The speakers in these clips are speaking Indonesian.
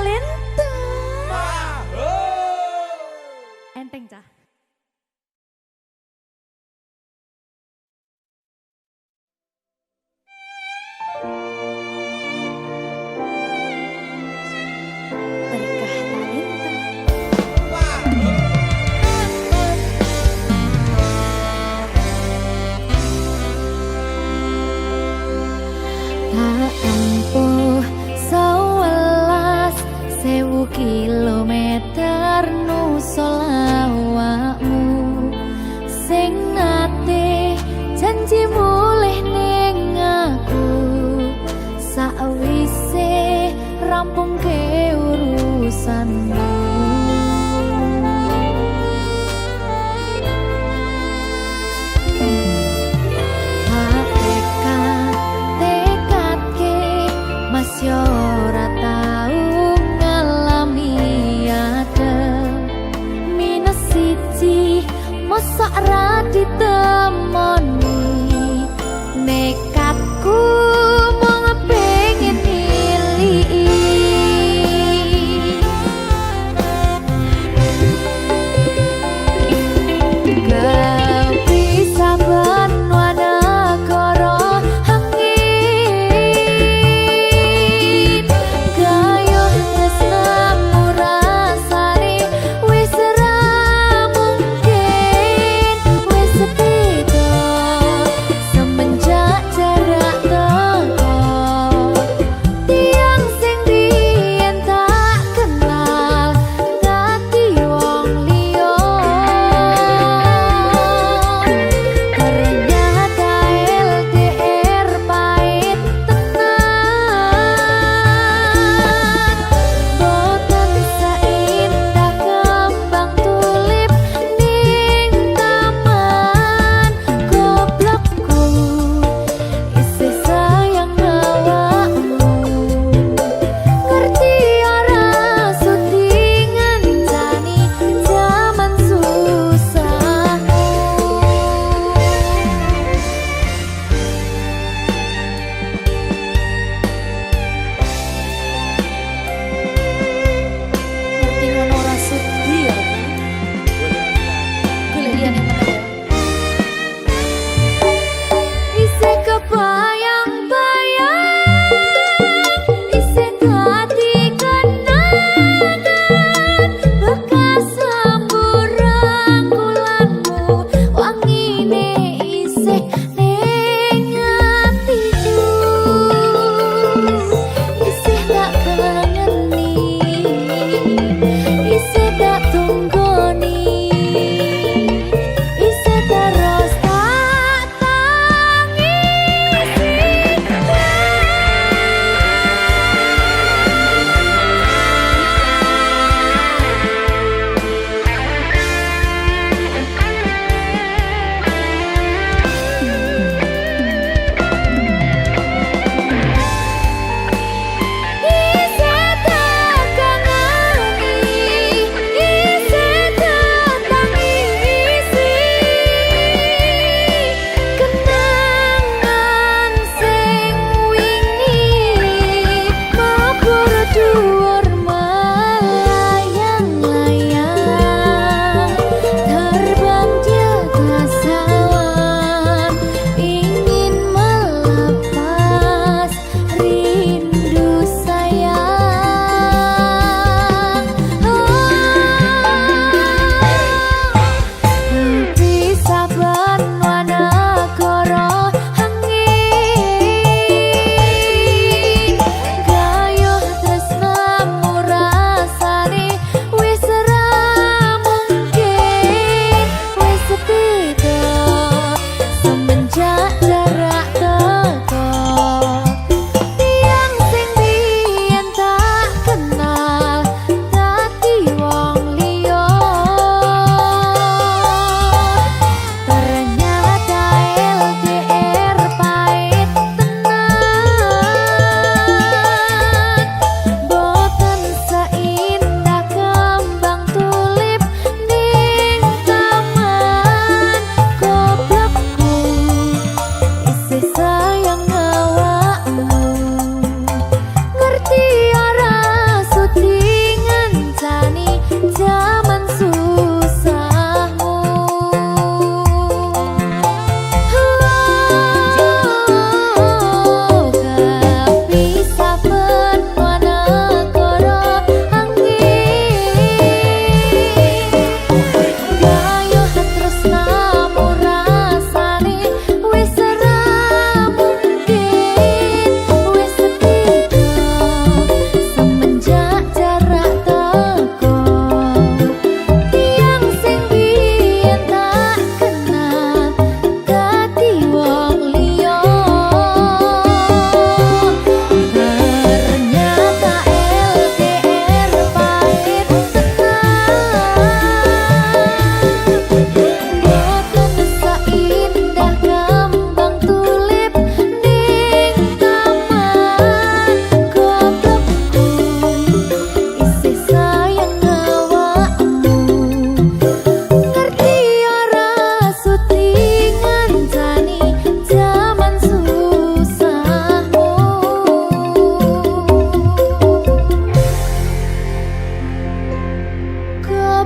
talenta. Enteng cah. Berkah talenta. Tak empuh 11.000 kilometer nusul awakmu sing nate janji mulih ning aku sakwise rampung ke urusanmu. Mas yo ora tau ngalami adem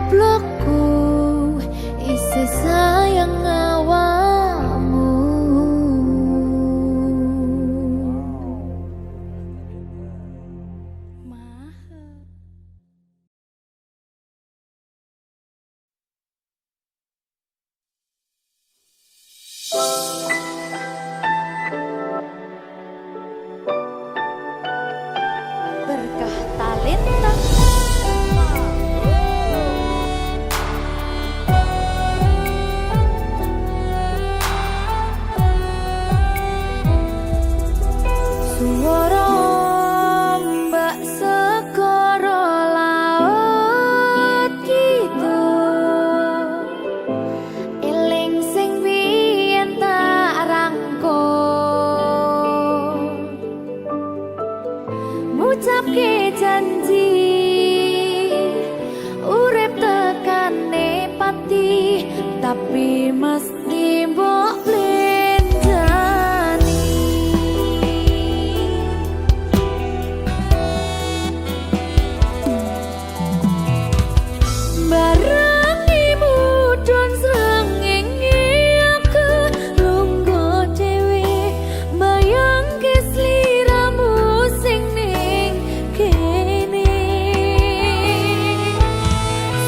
goblokku isih sayang awakmu. Berkah talenta suara mbak segara laut gitu eling sing biyen tak rangkul ngucapke janji urip tekane pati tapi mesti mbok blenjani barengimu don srengenge aku lungguh dhewe bayangke sliramu sing ning kene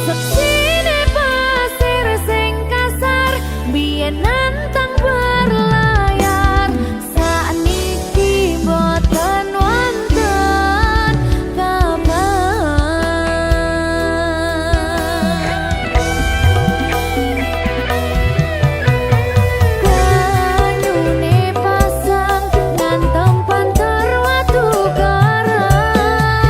seksine pasir sing kasar biyen nantang berlayar sakniki boten wonten kabar banyune pasang ngantem pantar watu karang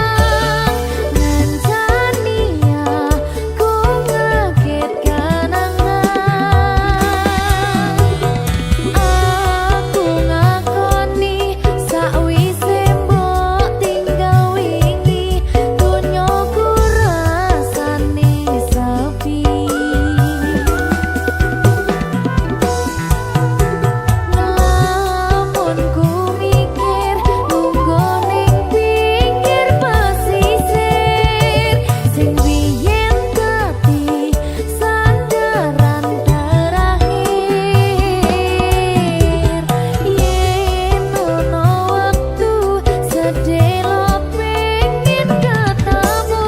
ngancani aku ngaget kanangan aku ngakoni sakwise mbok tinggal wingi donyaku rasane sepi ngelamun ku mikir lungguh ning pinggir pasisir sing biyen dadi sandaran terakhir yen ono wektu sedelo pengen ketemu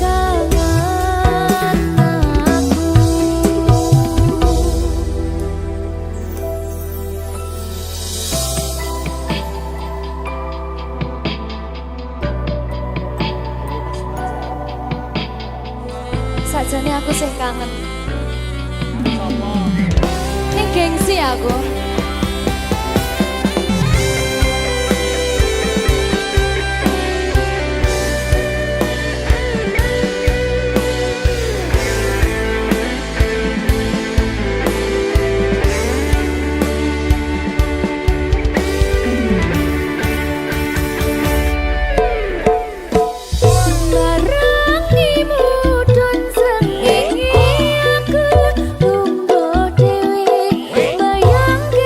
kangen aku. Sajane aku sih kangen. Ini gengsi aku. Barengimu don srengenge aku lungguh dhewe bayangke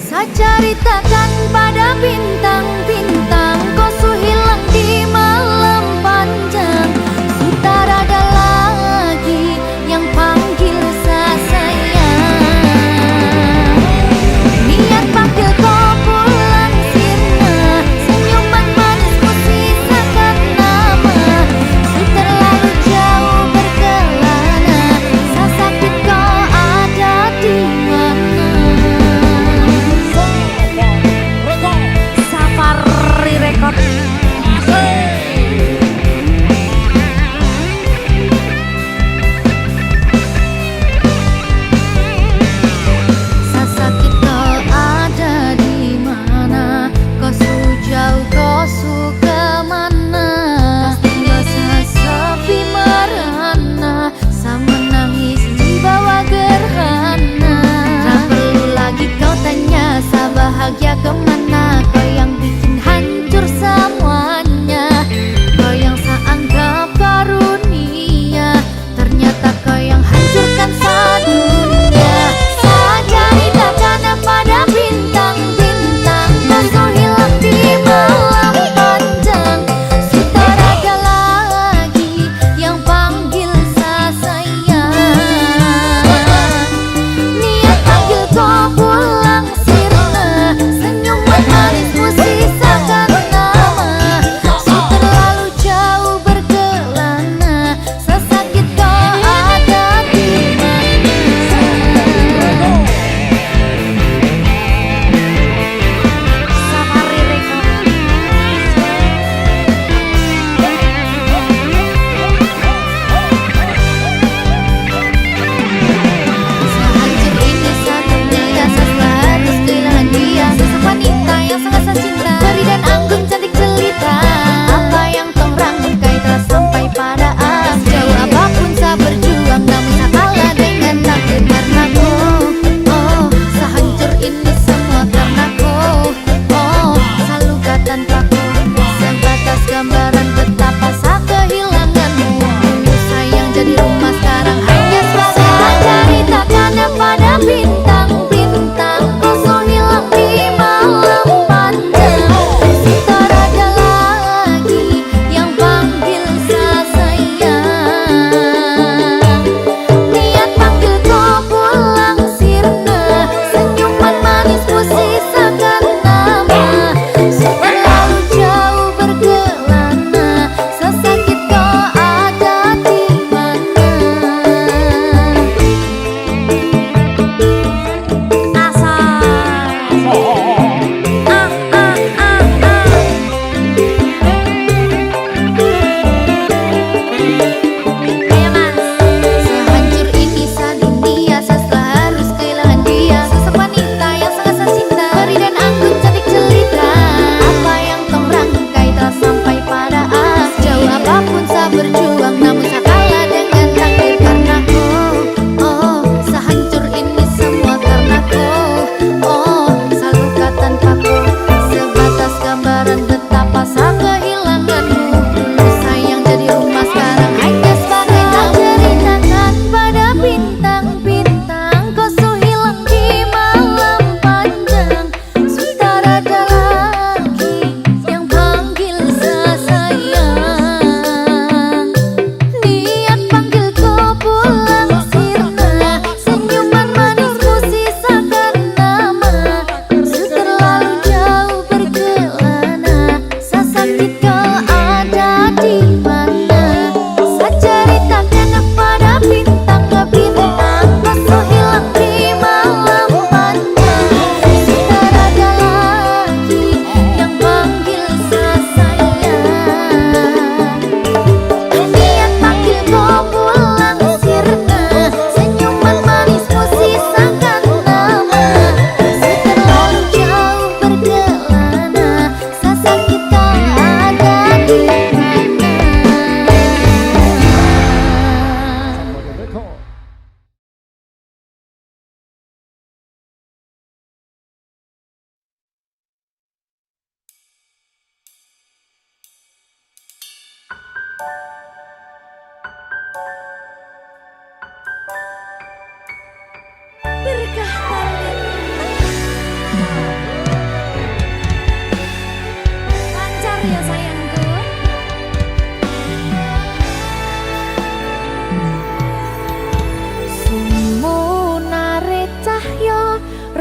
Saya ceritakan pada bintang-bintang, kau su hilang di malam panjang. Sudah ada lagi yang panggil saya sayang. Niat panggil kau pulang sirna, senyuman manismu sisakan nama. Su terlalu jauh berkelana, saya sakit kau ada di mana.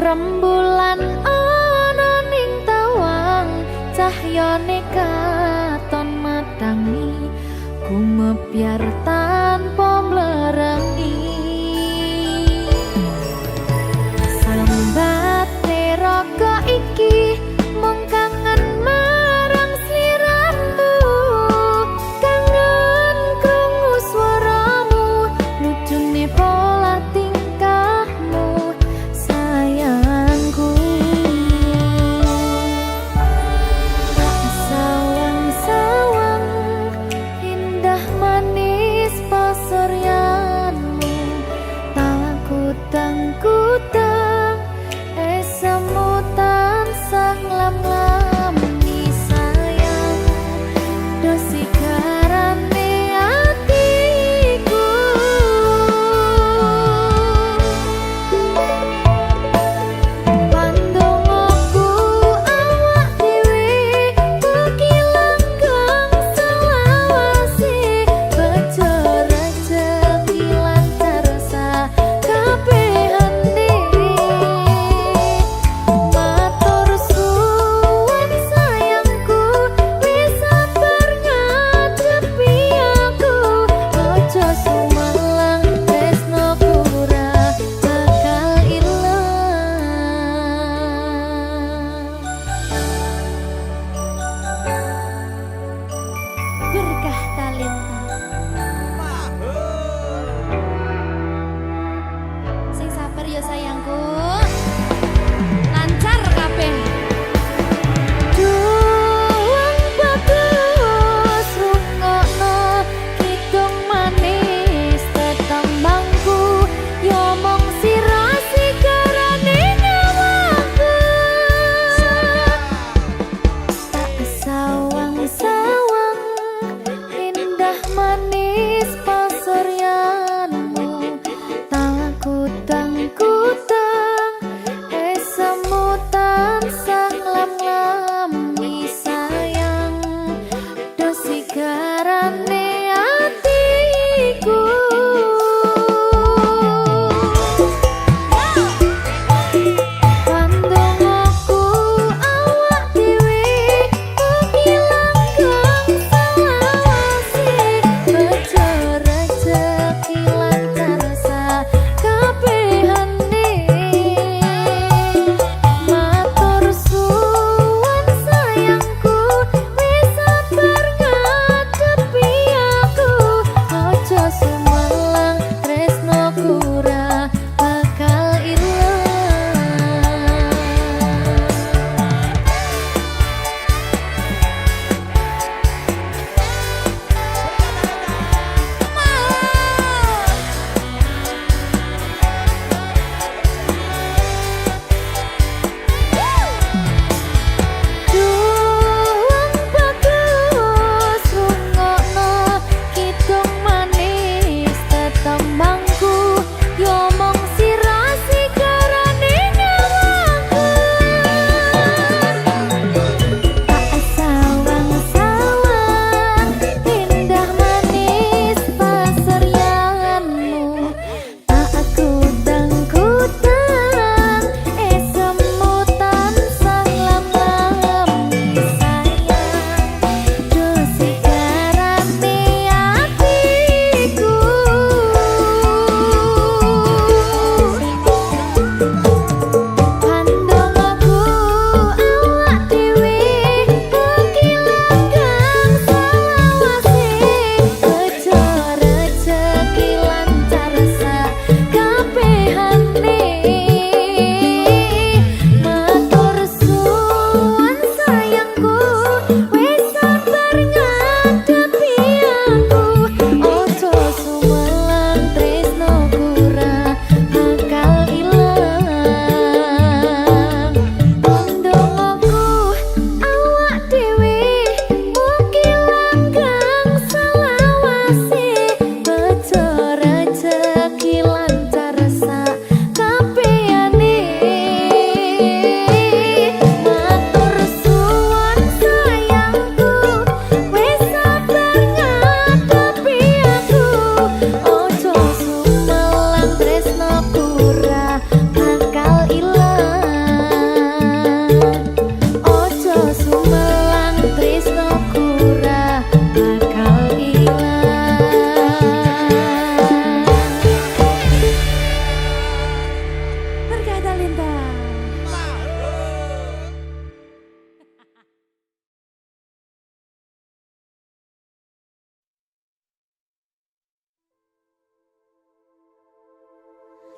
rembulan ana ning tawang, cahyane katon matangi, gumebyar tanpa mlerengi. Sambate raga iki mung kangen marang sliramu, kangen krungu swaramu, lucune pola tingkahmu sayangku. Sawang-sawang indah manis pasuryanmu,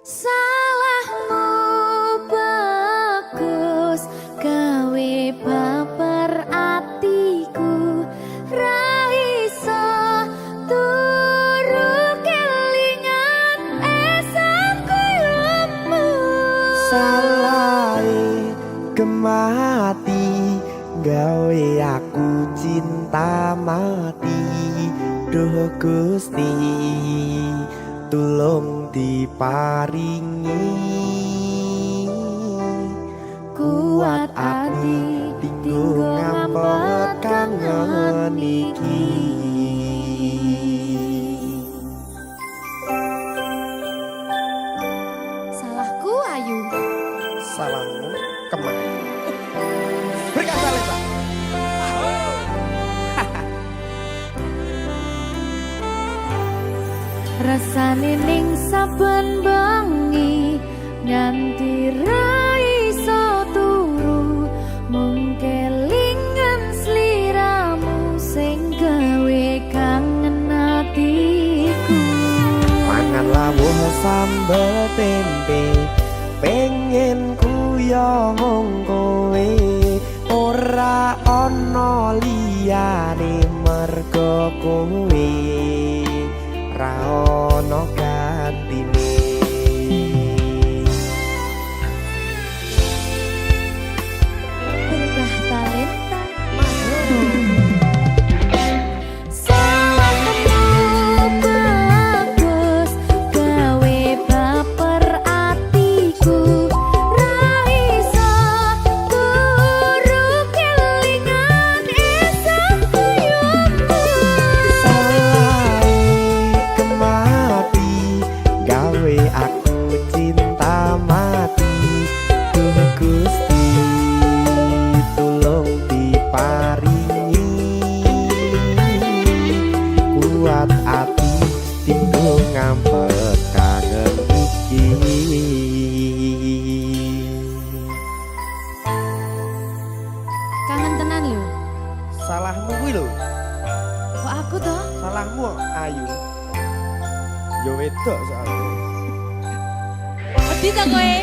Salahmu bagus gawe baper atiku ra iso turu kelingan esakmu. Salah kemati gawe aku cinta mati. Duh Gusti tulung diparingi Kuat ati tinggo ngampet kangen iki. Salahku Ayu. Salahmu kemana? Berkata Lesa. Rasane ning saben bengi nganti ra iso turu mung kelingan sliramu sing gawe kangen atiku. Mangan lawuh sambel tempe pengen kuyo mung kowe ora ana liyane mergo kowe ra ono gantine. Berkah talenta salahmu bagus gawe baper atiku ra iso turu kelingan esakmu. Gawe aku cinta mati. Duh Gusti tulung diparingi kuat ati tinggo ngampet kangen iki. Kangen tenan lho. Salahmu kuwi lho. Kok aku toh? Salahmu Ayu. Yo wedok soalnya. Wedi ta kowe?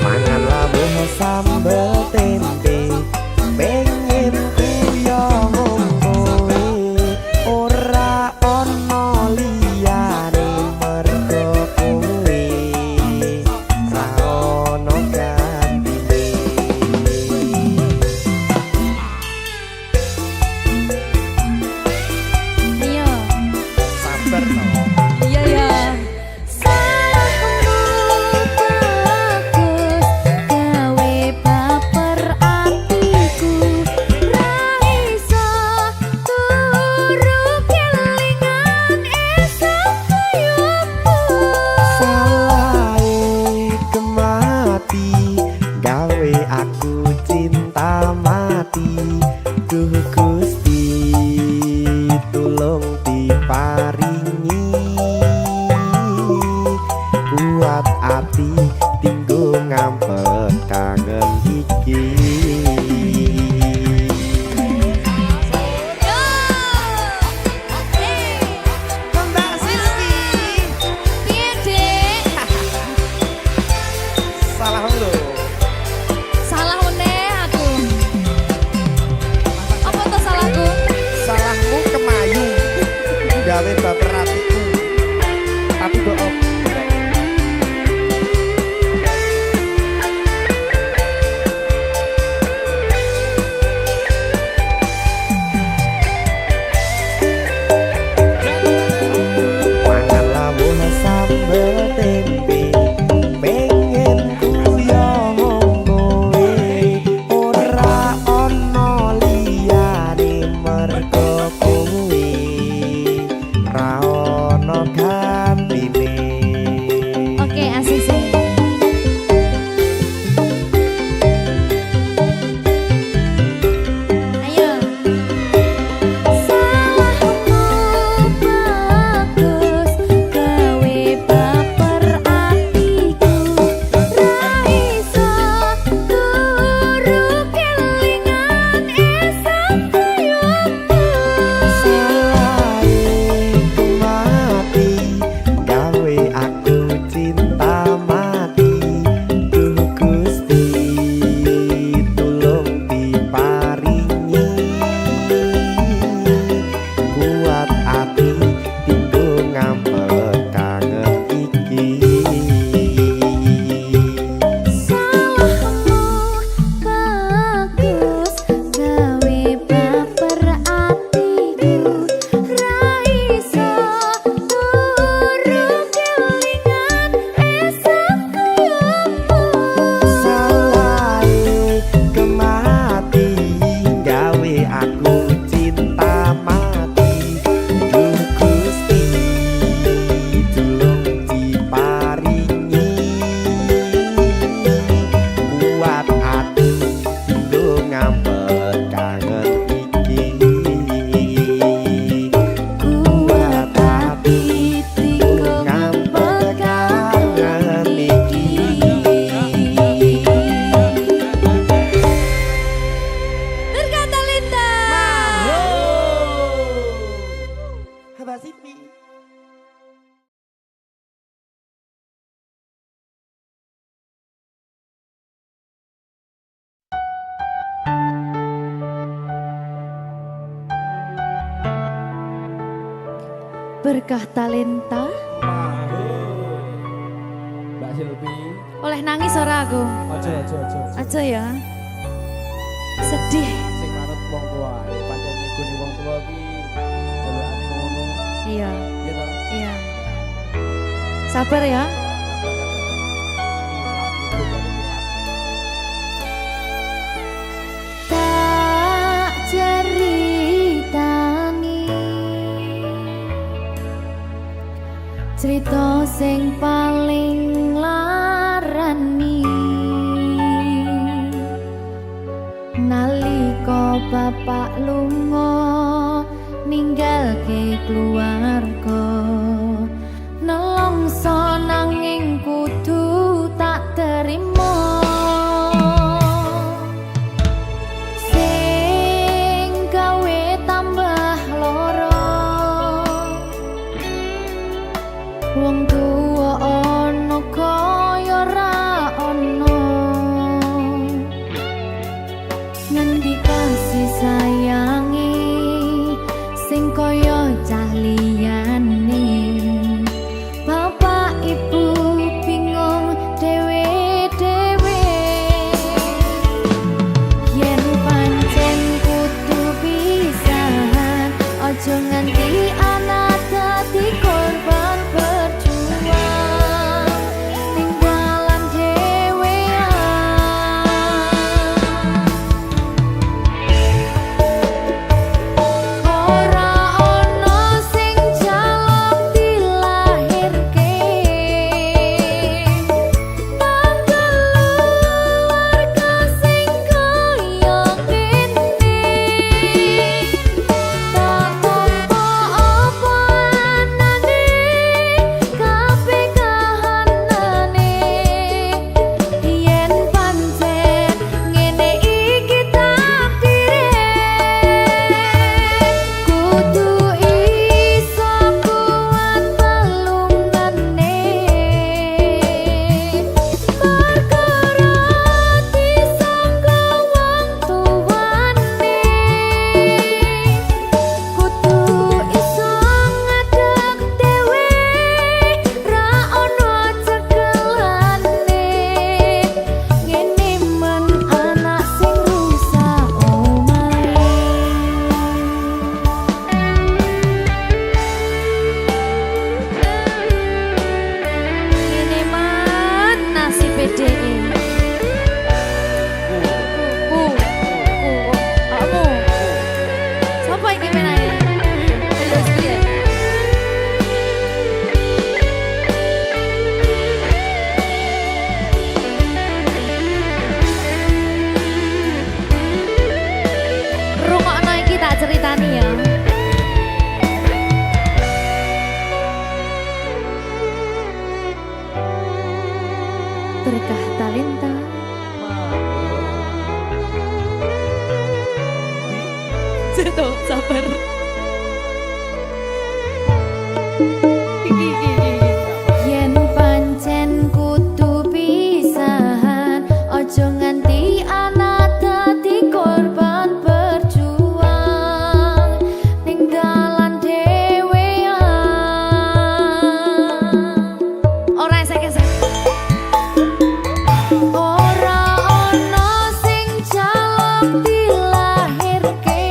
Mangan lawuh sambel tempe pengen kuyo mung kowe ora ana liyane mergo kowe ra ono gantine. Ayo. Sabar to. Iya ya. Salahmu bagus gawe baper atiku ra iso turu kelingan esakmu. Salahe kemati gawe aku cinta mati. Duh Gusti tulung diparingi kuat ati tinggo ngampet kangen iki. Yo. Mbak Siski Piye, Dik? salah lho. Salah meneh aku. Apa tuh salahku? Salahmu kemayu gawe baper atiku. Tapi bohong. Mangan lawuh sambel tempe pengen kuyo mung kowe ora ana liyane mergo kowe ra Berkah talenta. Mbak Silvi. Oleh nangis ora aku? Aja. Aja ya. Sedih. Sing manut wong tua, pancen ngegoni wong tua iki jelekane ngono. Iya, Iya ta? iya. Sabar ya. Tak ceritani cerita sing paling larani nalika bapak lunga ninggalke keluarga nelongso nanging kudu tak terima sing gawe tambah loro wong tuwa ana kaya ra ana ngendi kasih sayangi sing kaya cah liyane bapak ibu bingung dewe-dewe yen pancen kudu pisahan aja nganti anak dadi korban berjuang ning dalan dhewean ora ana sing jaluk dilahirke keluarga sing kaya kene tak tampa apa anane kabeh kahanane yen pancen ngene iki takdire kudu iso kuat pelungane perkara disangka wong tuwane kudu iso ngadeg dhewe ra ono cekelane ngene men anak sing rusak omahe ngene man nasibe dhewe kamu sapa iki menane terus piye rungokno iki tak ceritani ya berkah talenta Ceto, sabar. Yen pancen kudu pisahan, ojo nganti anak dadi korban berjuang ning dalan dhewean. Ora esek-esek. Ora ana sing jaluk dilahirke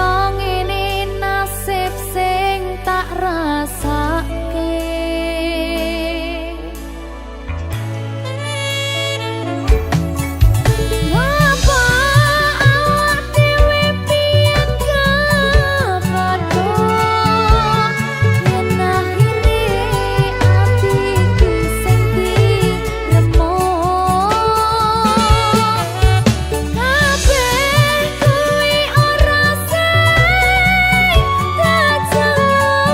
kaya ngene nasib sing tak rasake. Ngapa awak dhewe pian kepadha yen akhire ati iki sing diremuk. Kabeh kuwi ora sing kajeluk,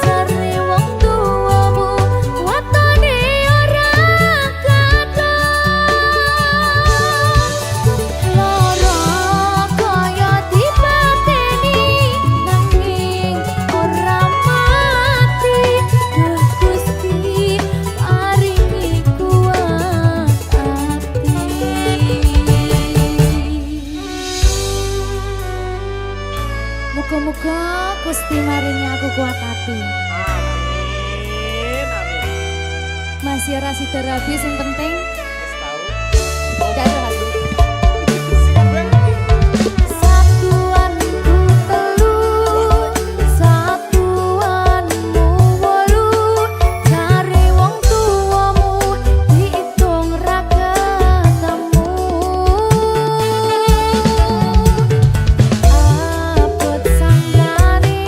jare wong tuwamu watone ora kadung. Lara kaya dipateni nanging ora mati. Duh Gusti paringi kuat ati. Muga-muga Gusti maringi aku kuat hati. Amin, amin. Masih ora sida rabi sing penting Wis tau. gak ada lagu. Siapa? Satuanku telu, satuanmu wolu, jare wong tuwamu diitung ra ketemu. Abot sanggane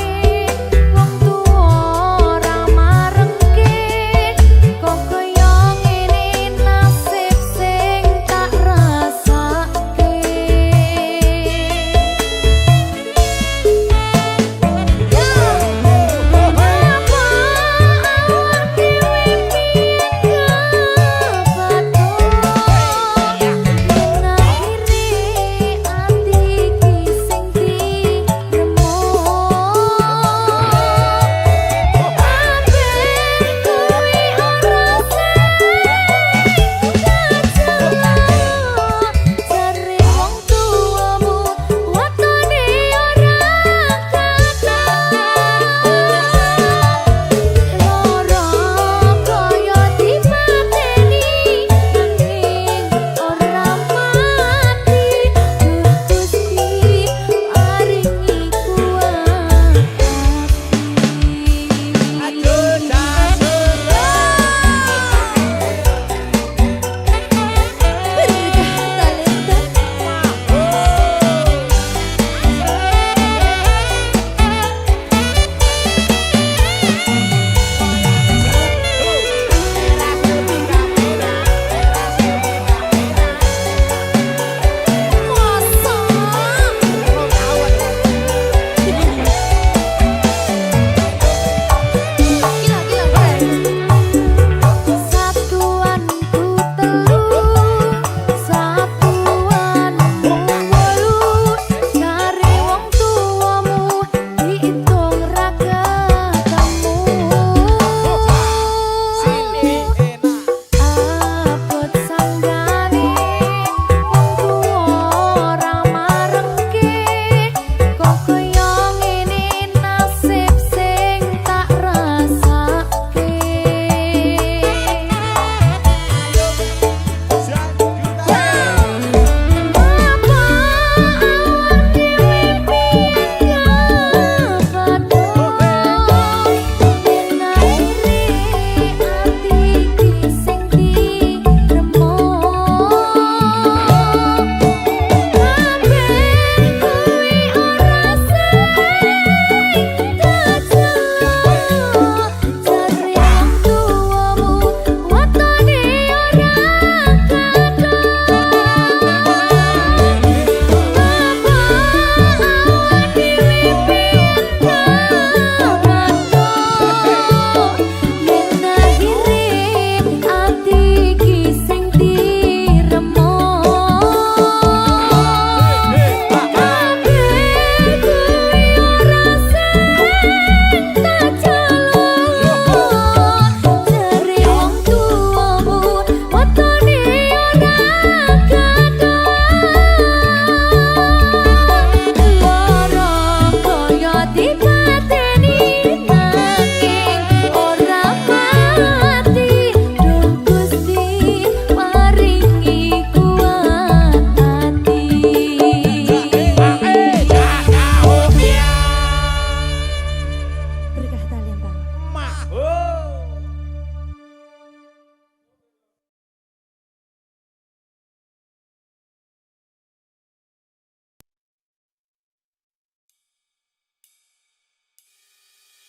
wong tuwa ora marengke, kok kaya ngene nasib sing tak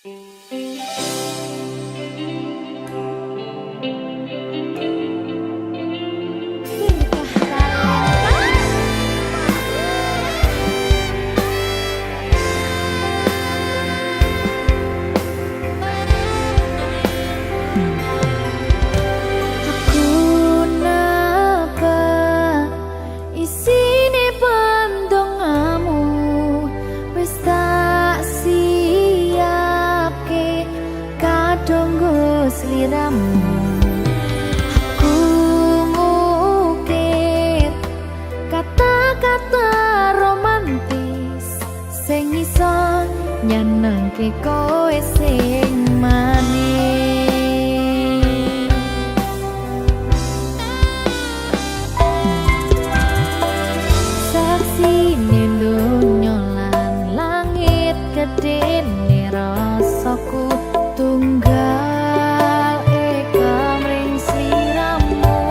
Aku napa isine pandongamu wis tak siapke kadung sliramu. Aku ngukir kata-kata romantis sing iso nyenengke kowe sing manis. Saksine donya lan langit gedene rasaku tunggal eka mring sliramu.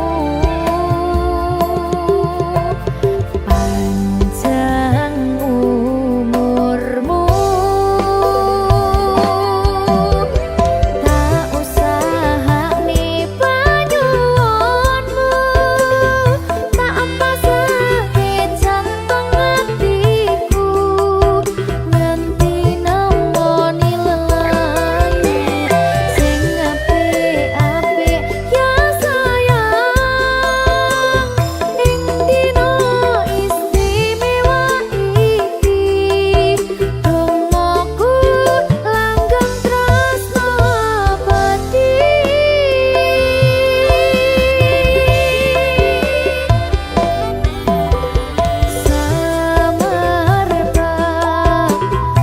Panjang umurmu tak usahane panyuwunmu, tak pasake jantung hatiku nganti nemoni lelayu sing apik-apik ya sayang. Ing dina istimewa iki dongaku langgeng tresno abadi. Samarpa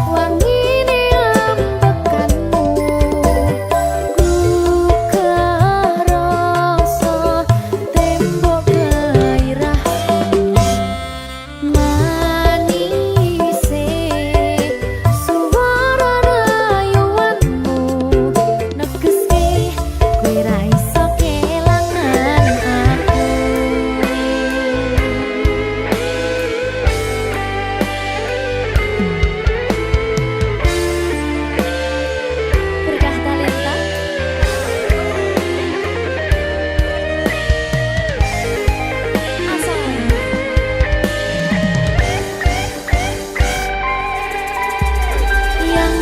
wangine ambekanmu gugah rasa tembok gairahku. Manise suara rayuanmu negeske kowe ra iso kelangan aku. Berkah talenta asal yang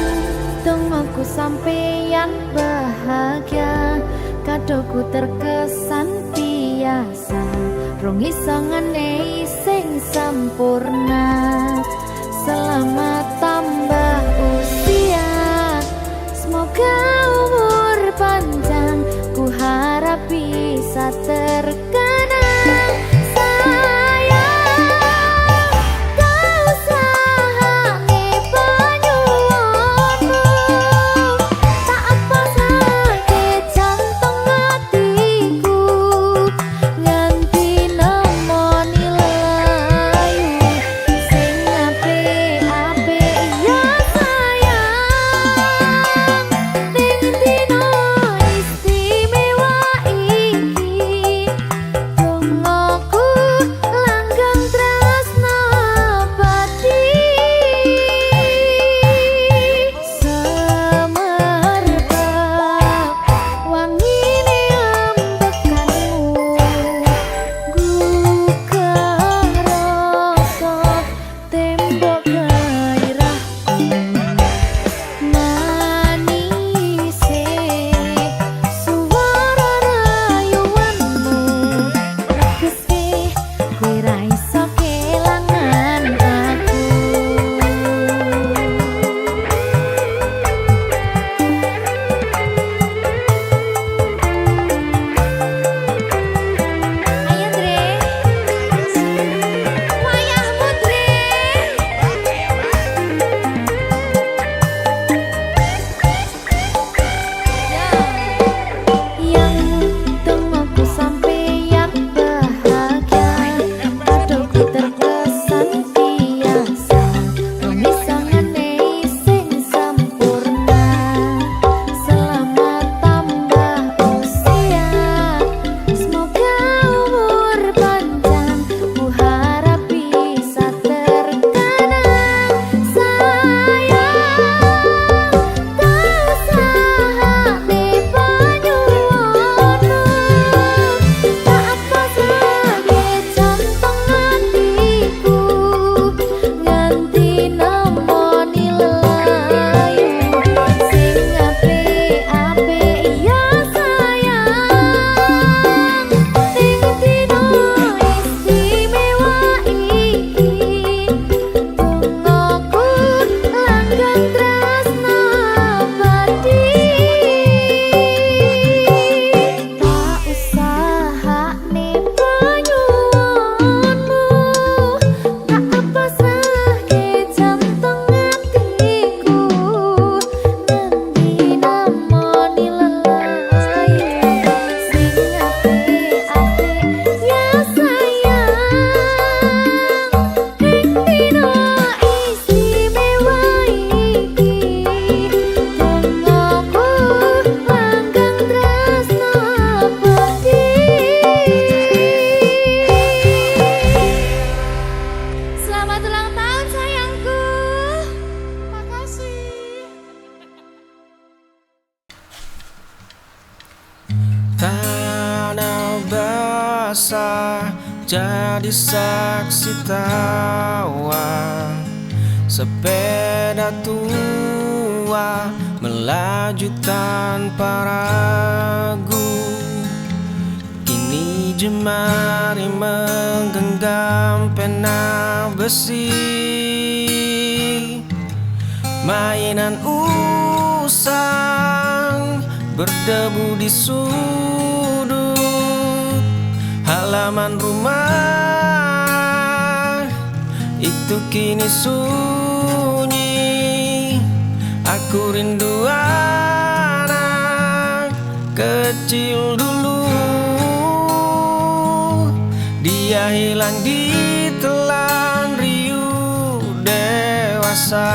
tunggu sampeyan bahagia kadoku terkesan biasa rong iso ngenehi sing sempurna. Selamat tambah usia, semoga umur panjang, ku harap bisa terkenang. Sayang, kau usahane panyuwunmu, tak pasake jantung hatiku nganti nemoni lelayu sing apik-apik basah jadi saksi tawa. Sepeda tua melaju tanpa ragu. Kini jemari menggenggam pena besi. Mainan usang berdebu di sudut halaman rumah. Itu kini sunyi. Aku rindu anak kecil dulu. Dia hilang di telan riuh dewasa.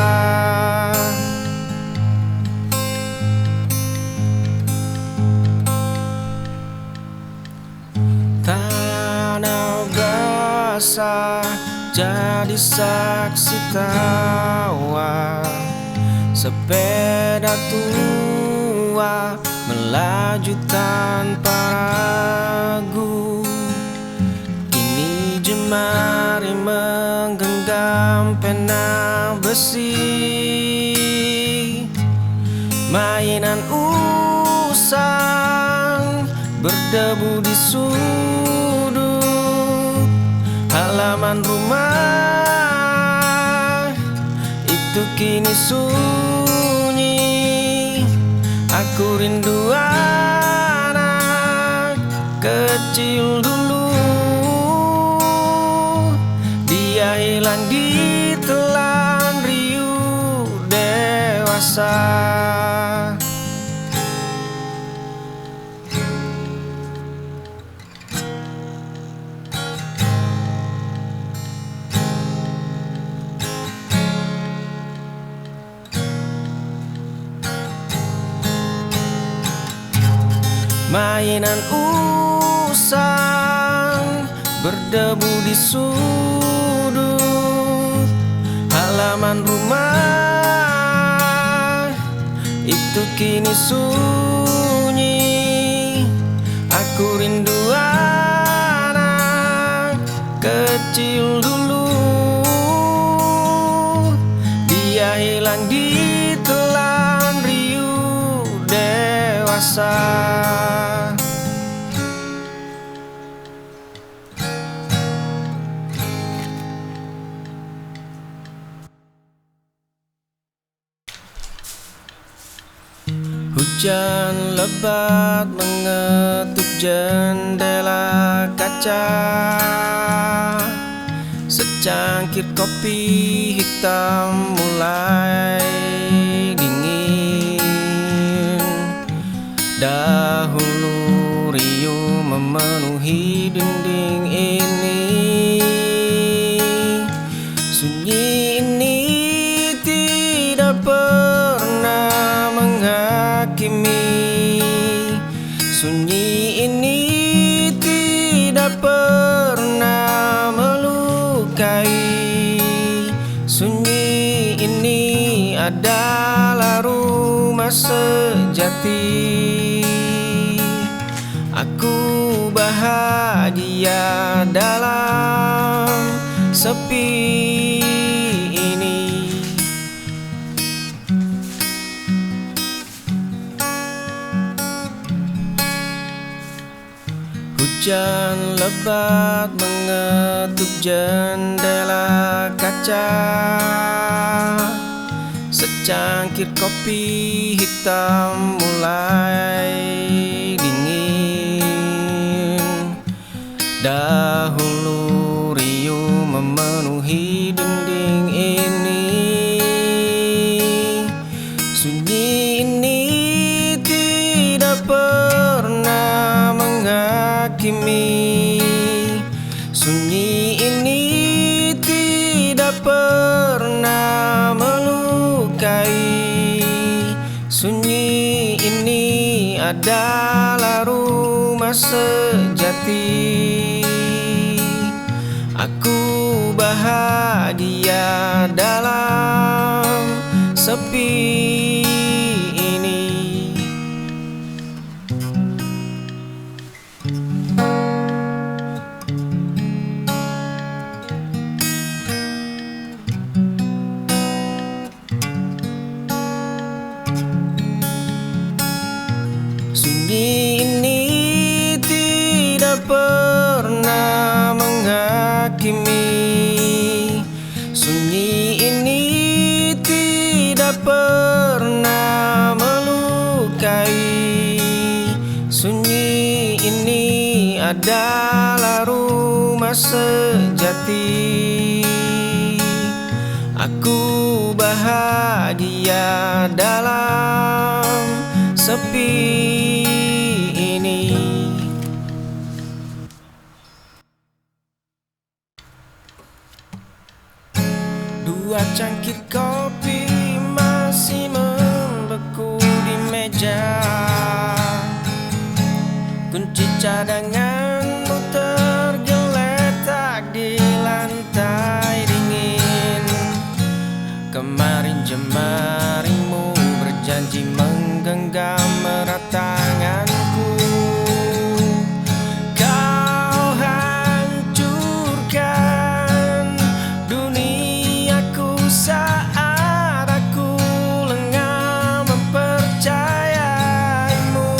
Tanah basah jadi saksi tawa. Sepeda tua melaju tanpa ragu. Kini jemari menggenggam pena besi. Mainan usang berdebu di sudut halaman rumah. Itu kini sunyi. Aku rindu anak kecil dulu. Dia hilang di telan riuh dewasa. Mainan usang berdebu di sudut halaman rumah. Itu kini sunyi. Aku rindu anak kecil dulu. Dia hilang di telan riuh dewasa. Hujan lebat mengetuk jendela kaca. Secangkir kopi hitam mulai dingin. Dahulu riuh memenuhi dinding ini. Sunyi ini tidak pernah menghakimi. Sunyi ini tidak pernah melukai. Sunyi ini adalah rumah sejati. Aku bahagia dalam sepi ini. Hujan lebat mengetuk jendela kaca. Secangkir kopi hitam mulai dingin. Dahulu riuh memenuhi dinding ini. Sunyi ini tidak pernah menghakimi. Sunyi ini tidak pernah melukai. Sunyi ini adalah rumah sejati. Aku bahagia dalam sepi ini. adalah rumah sejati. Aku bahagia dalam sepi ini. Dua cangkir kopi masih membeku di meja. Kunci cadanganmu tergeletak di lantai dingin. Kemarin jemarimu berjanji menggenggam erat tanganku. Kau hancurkan duniaku saat aku lengah mempercayaimu.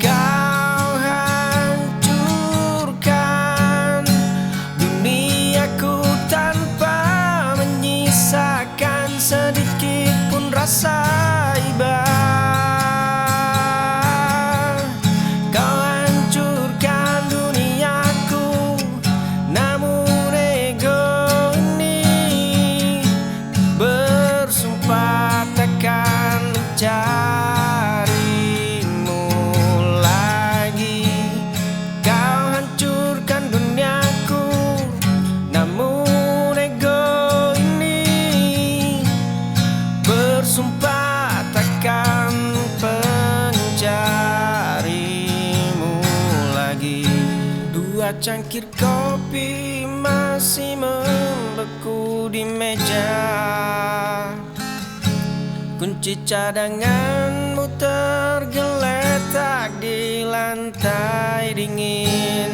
Kau hancurkan duniaku tanpa menyisakan sedikit pun rasa iba. Kau hancurkan duniaku, namun ego ini bersumpah takkan mencarimu lagi. Kau hancurkan duniaku, namun ego ini bersumpah takkan mencarimu lagi. Dua cangkir kopi masih membeku di meja. Kunci cadanganmu tergeletak di lantai dingin.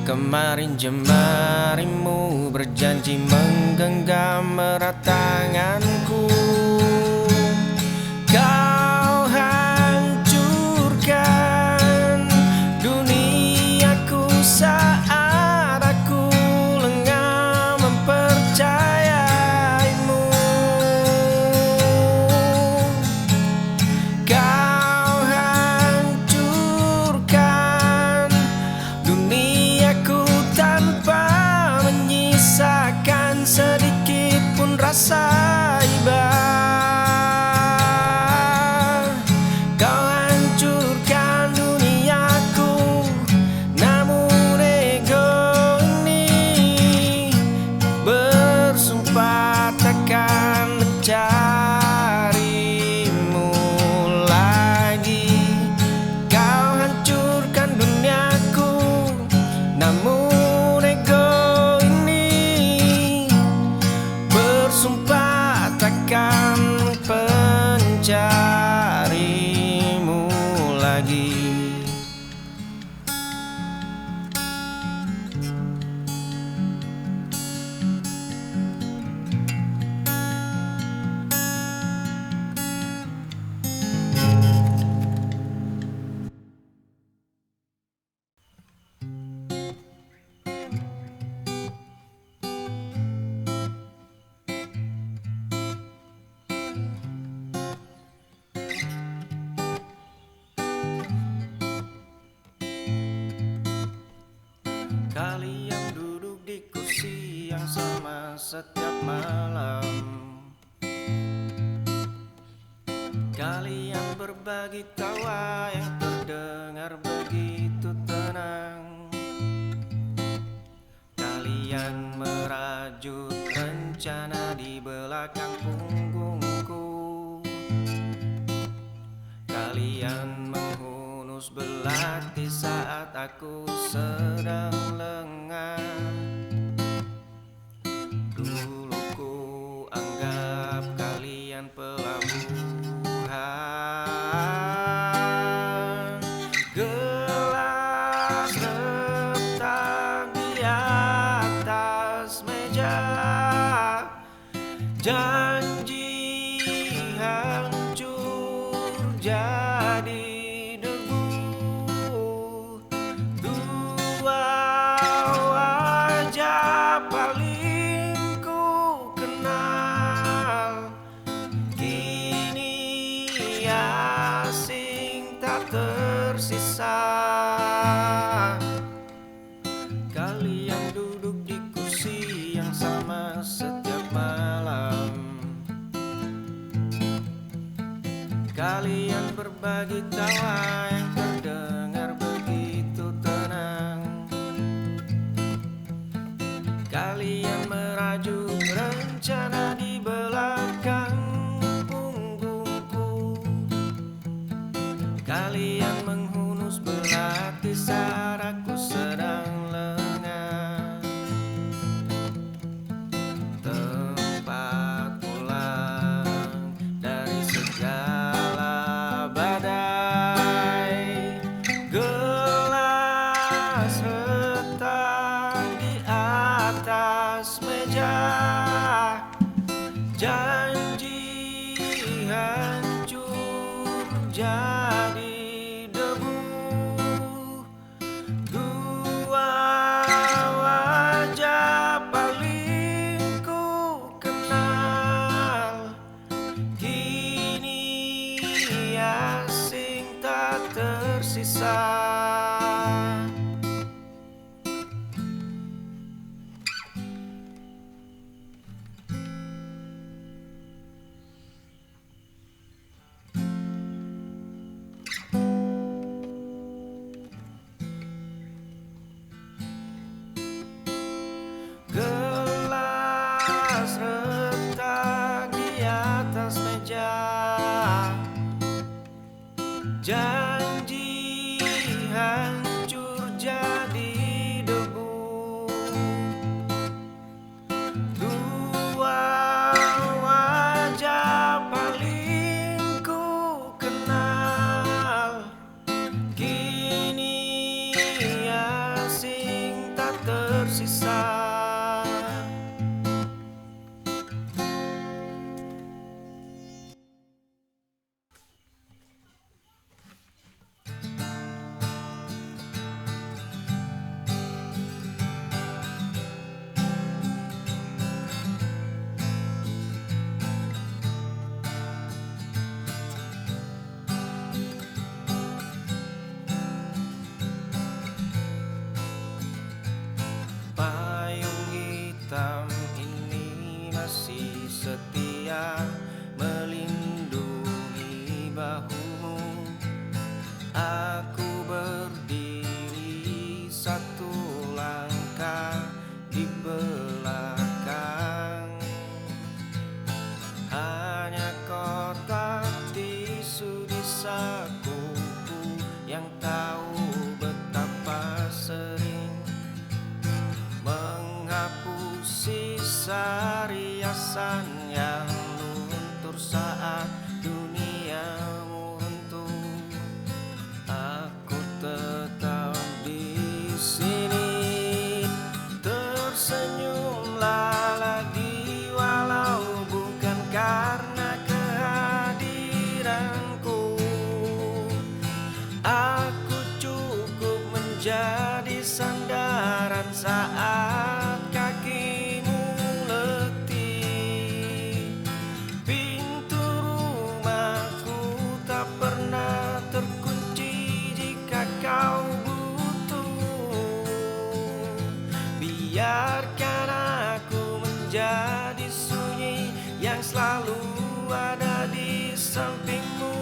Kemarin jemarimu berjanji menggenggam erat tanganku. Kau hancurkan duniaku saat aku lengah mempercayaimu. Kau hancurkan duniaku tanpa menyisakan sedikit pun rasa iba. Kau hancurkan duniaku, namun ego ini bersumpah takkan mencarimu lagi. Kau hancurkan duniaku, namun ego ini bersumpah takkan mencarimu lagi. Kalian duduk di kursi yang sama setiap malam. Kalian berbagi tawa yang terdengar begitu tenang. Kalian merajut rencana di belakang punggungku. Kalian menghunus belati saat aku sedang lengah. Dulu ku anggap kalian pelabuhan. Gelas letak di atas meja. Janji hancur jadi debu. Dua wajah paling ku kenal kini asing sama setiap malam. Kalian berbagi tawa yang terdengar begitu tenang. Kalian merajuk rencana di belakang punggungku. Kalian menghunus belati saat aku sedang lengah. Tempat pulang dari segala badai. Gelas retak di atas meja. Janji hancur jadi debu. Dua wajah paling ku kenal kini asing tak tersisa. Gelas retak di atas meja. Janji hancur jadi debu. Dua wajah paling ku kenal kini asing tak tersisa. Payung hitam ini masih setia melindungi bahumu. Aku berdiri satu langkah di belakang. Hanya kotak tisu di sakuku yang tahu betapa sering menghapus sisa riasan yang luntur saat duniamu runtuh. Aku tetap di sini, tersenyumlah lagi walau bukan karena kehadiranku. Aku cukup menjadi sandaran saat kakimu letih. Pintu rumahku tak pernah terkunci jika kau butuh. Biarkan aku menjadi sunyi yang selalu ada di sampingmu.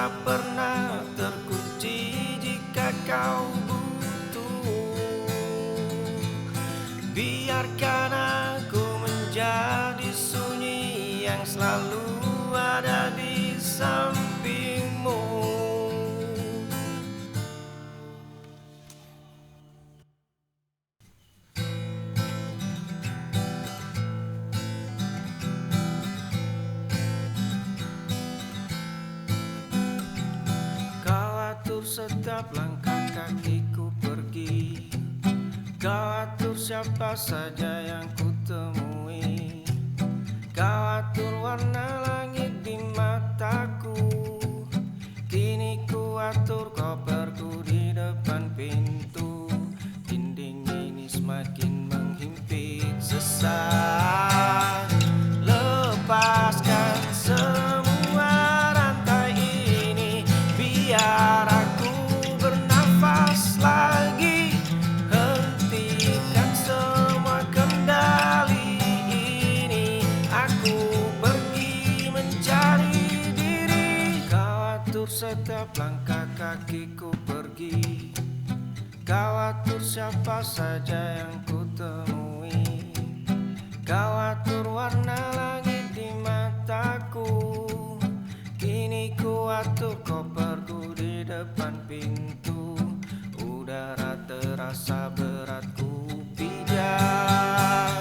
tak pernah terkunci jika kau butuh. Biarkan aku menjadi sunyi yang selalu ada di sampingmu. Kau atur setiap langkah kakiku pergi. Kau atur siapa saja yang ku temui. Kau atur warna langit di mataku. Kini ku atur koperku di depan pintu. Dinding ini semakin menghimpit sesak. Lepaskan semua rantai ini, biar aku bernafas lagi. Hentikan semua kendali ini, aku pergi mencari diri. Kau atur setiap langkah kakiku pergi. Kau atur siapa saja yang ku temui. Kau atur warna langit di mataku. Kini ku atur koperku di depan pintu. Udara terasa berat ku pijak.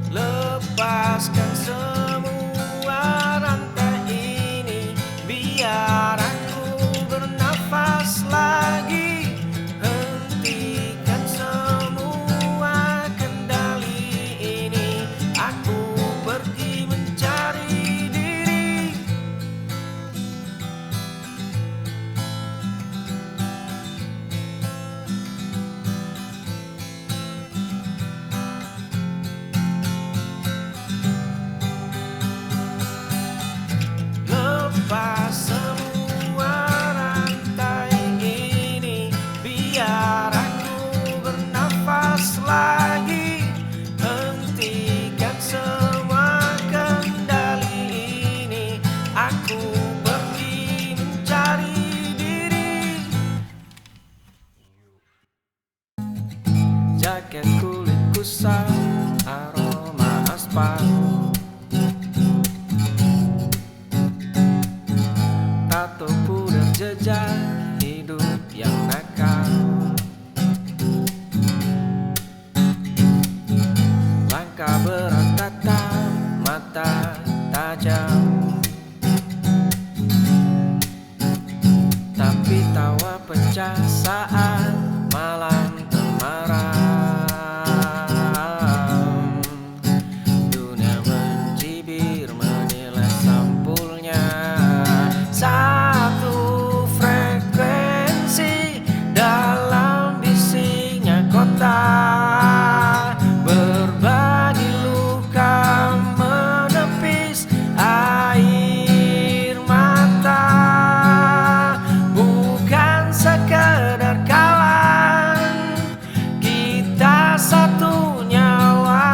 Lepaskan semua rantai ini, biar aku bernafas lagi. Hentikan semua kendali ini, aku pergi mencari diri. Lepas semua rantai ini, biar aku bernafas lagi. Hentikan semua kendali ini, aku pergi mencari diri. Jaket kulit kusam, aroma aspal. Tato pudar jejak hidup yang nakal. Langkah berat tatap mata tajam. Tapi tawa pecah saat malam temaram. Dunia mencibir menilai sampulnya. Satu frekuensi dalam bisiknya kota. Berbagi luka menepis air mata. Bukan sekedar kawan, kita satu nyawa.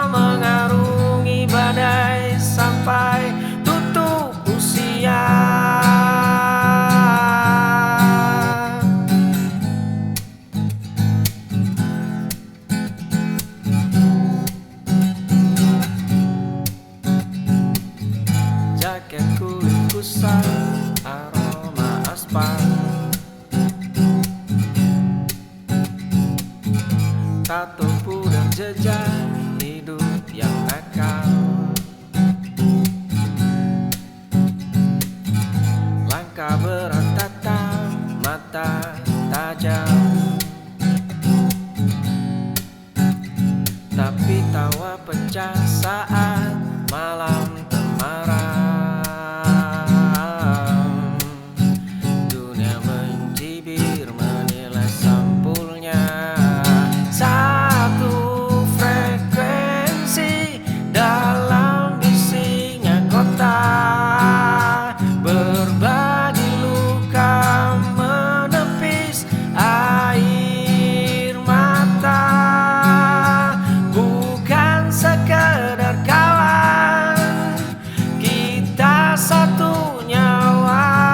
Mengarungi badai sampai tutup usia. Jaket kulit kusam, aroma aspal. Tato pudar jejak hidup yang nakal. Langkah berat tatap mata tajam. Tapi tawa pecah saat malam temaram. Dunia mencibir menilai sampulnya. Satu frekuensi dalam bisiknya kota. Berbagi luka menepis air mata. Bukan sekedar kawan, kita satu nyawa.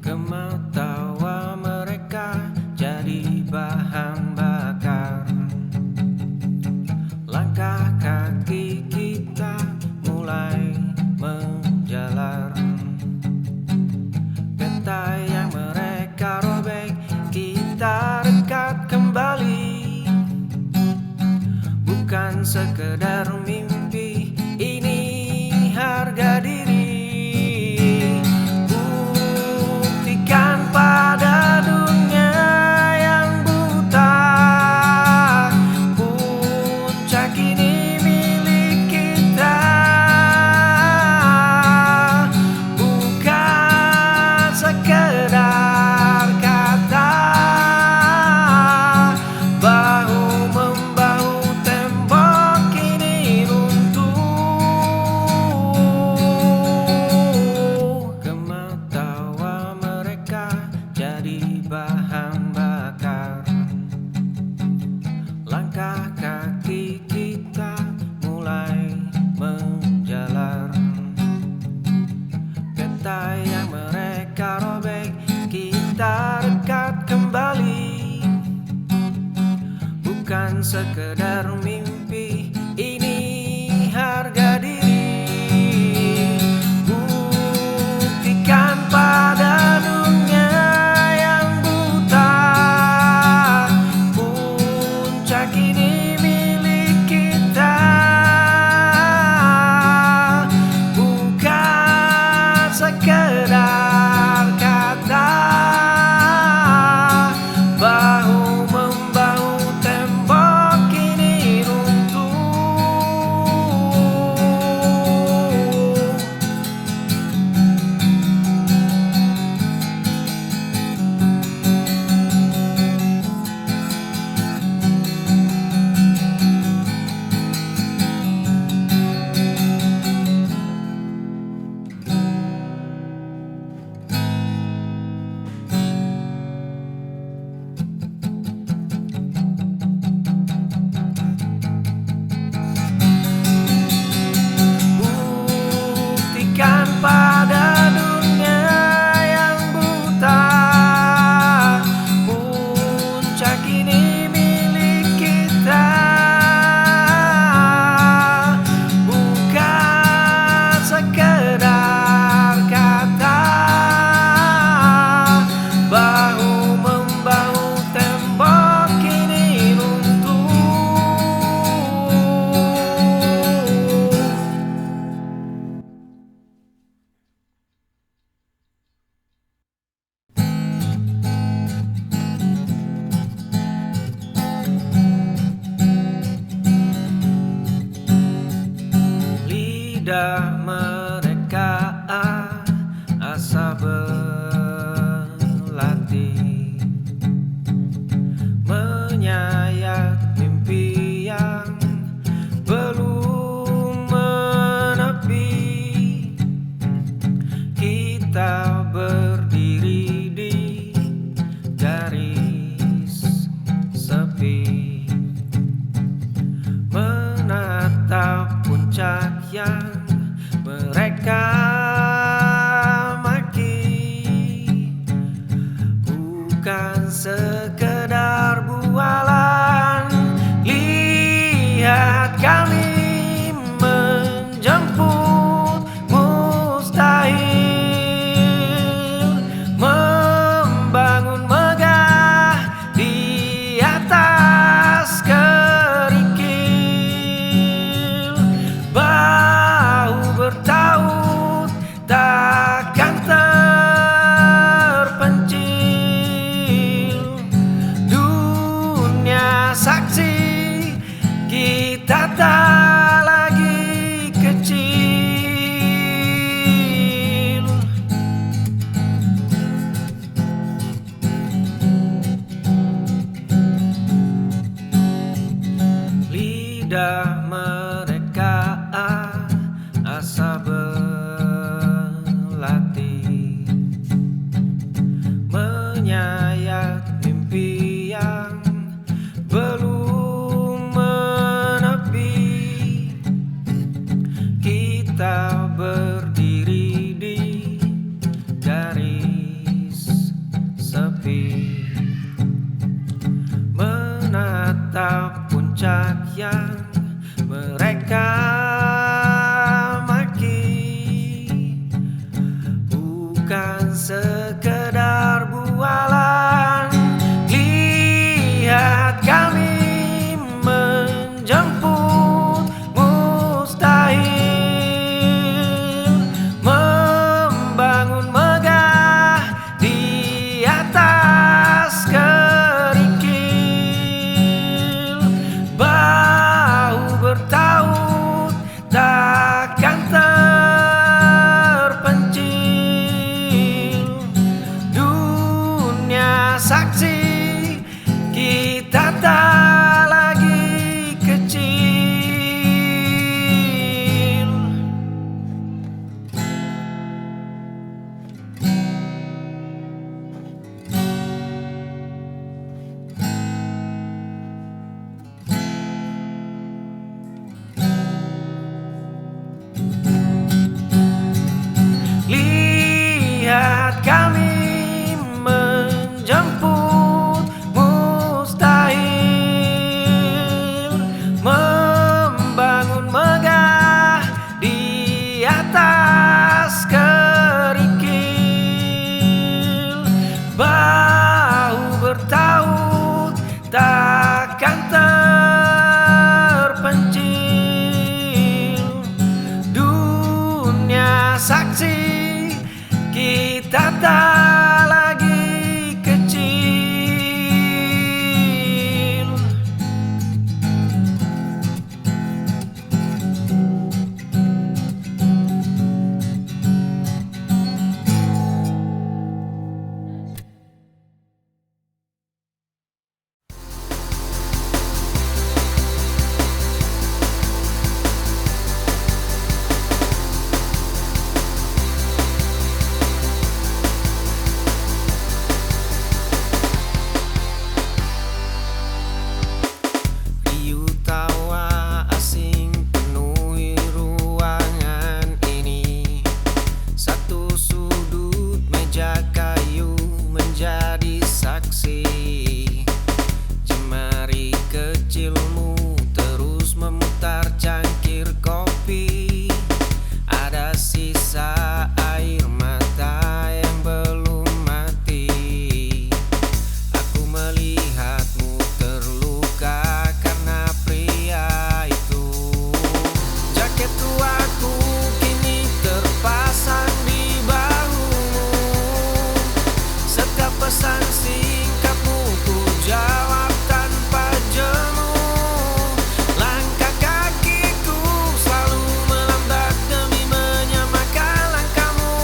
Gemetawa mereka jadi bahan bakar. Langkah kaki kita mulai menjalar. Peta yang mereka robek kita dekat kembali. Bukan sekedar mimpi, ini harga diri. Buktikan pada dunia yang buta, puncak ini milik kita. Bukan sekedar kata, bahu-membahu tembok ini runtuh. Gemetawa mereka jadi bahan bakar. Langkah kaki kita mulai menjalar. Peta yang mereka robek kita dekat kembali. Bukan sekedar mimpi, ini harga diri. Buktikan pada dunia yang buta, puncak ini milik kita. Bukan sekedar kata, bahu-membahu tembok ini runtuh. Buktikan pada dunia yang buta, puncak ini milik kita. Bukan sekedar kata, bahu-membahu tembok ini runtuh. Lidah mereka asa berlatih, menyayat mimpi yang belum menepi. Kita berdiri di garis sepi, menatap puncak yang mereka maki. Bukan sekedar bualan, lihat kami menjemput mustahil, membangun megah di atas kerikil. Bahu bertaut takkan terpencil, menyayat mimpi yang belum menepi. Kita berdiri di garis sepi, menatap puncak yang mereka maki. Bukan sekedar bualan, lihat kami menjemput mustahil, membangun megah di atas kerikil. Bahu bertaut takkan terpencil, dunia saksi kita tak lagi kecil. Lihat kami menjemput mustahil, membangun megah di atas kerikil. Bahu bertaut takkan terpencil, dunia saksi kita tak lagi kecil. Riuh tawa asing penuhi ruangan ini. Satu sudut meja kayu menjadi saksi. Jemari kecilmu terus memutar cangkir kopi. Ada sisa air mata yang belum mati. Aku melihatmu terluka karena pria itu. Jaket tuaku kini terpasang di bahumu. Setiap pesan singkatmu ku jawab tanpa jemu. Langkah kakiku selalu melambat demi menyamakan langkahmu.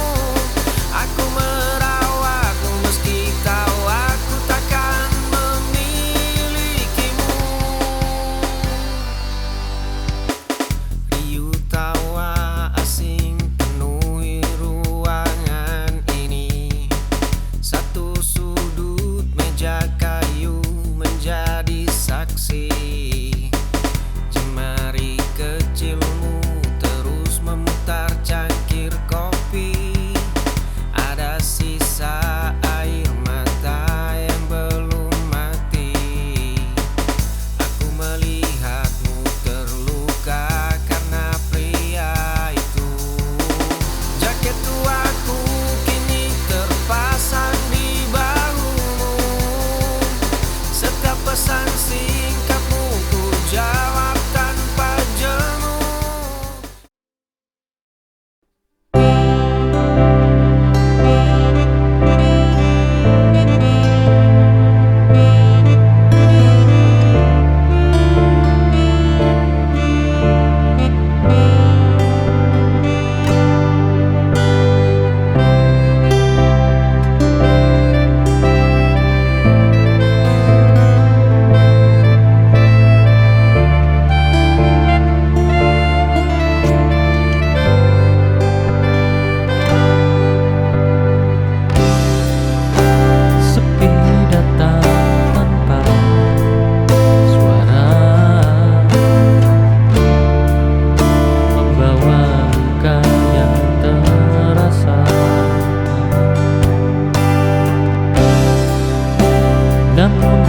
Aku merawatmu meski tahu aku takkan memilikimu. Riuh tawa asing penuhi ruangan ini. Satu sudut meja kayu menjadi saksi. Jemari kecilmu terus memutar cangkir kopi. Ada sisa air mata yang belum mati. Aku melihatmu terluka karena pria itu. Jaket tuaku kini terpasang di bahumu. Setiap pesan singkatmu Namun